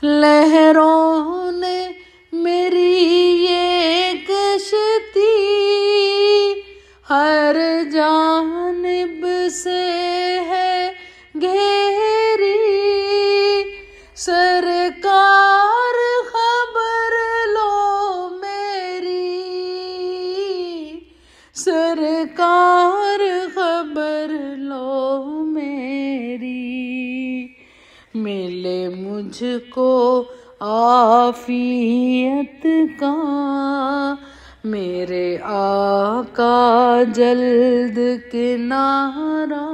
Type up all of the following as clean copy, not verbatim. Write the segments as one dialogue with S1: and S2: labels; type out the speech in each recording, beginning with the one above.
S1: लहरों ने मेरी ये कश्ती हर जानिब से है घेरी। सरकार खबर लो मेरी, सरकार खबर लो मेरी। मिले मुझको आफियत का मेरे आका जल्द किनारा।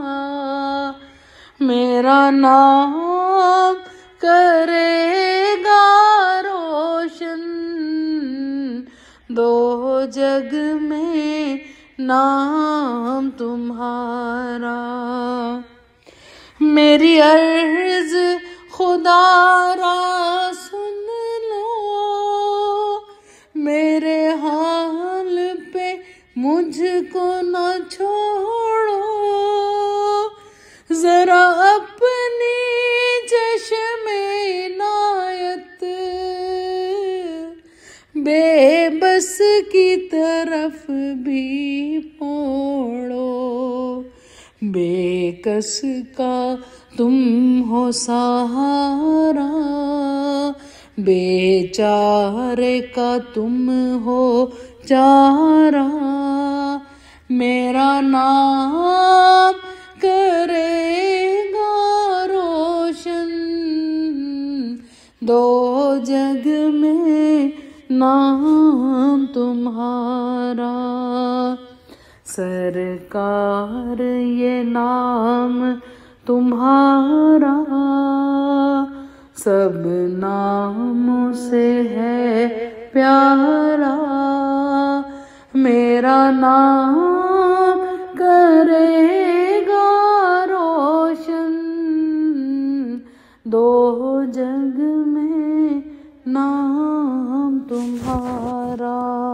S1: मेरा नाम करेगा रोशन दो जग में नाम तुम्हारा। मेरी अर्ज खुदारा सुन लो, मेरे हाल पे मुझको न छोड़ो। जरा अपनी चश्मे इनायत बेबस की तरफ भी मोड़ो। बेकस का तुम हो सहारा, बेचारे का तुम हो चारा। मेरा नाम करेगा रोशन दो जग में नाम तुम्हारा। सरकार ये नाम तुम्हारा सब नामों से है प्यारा। मेरा नाम करेगा रोशन दो जग में नाम तुम्हारा।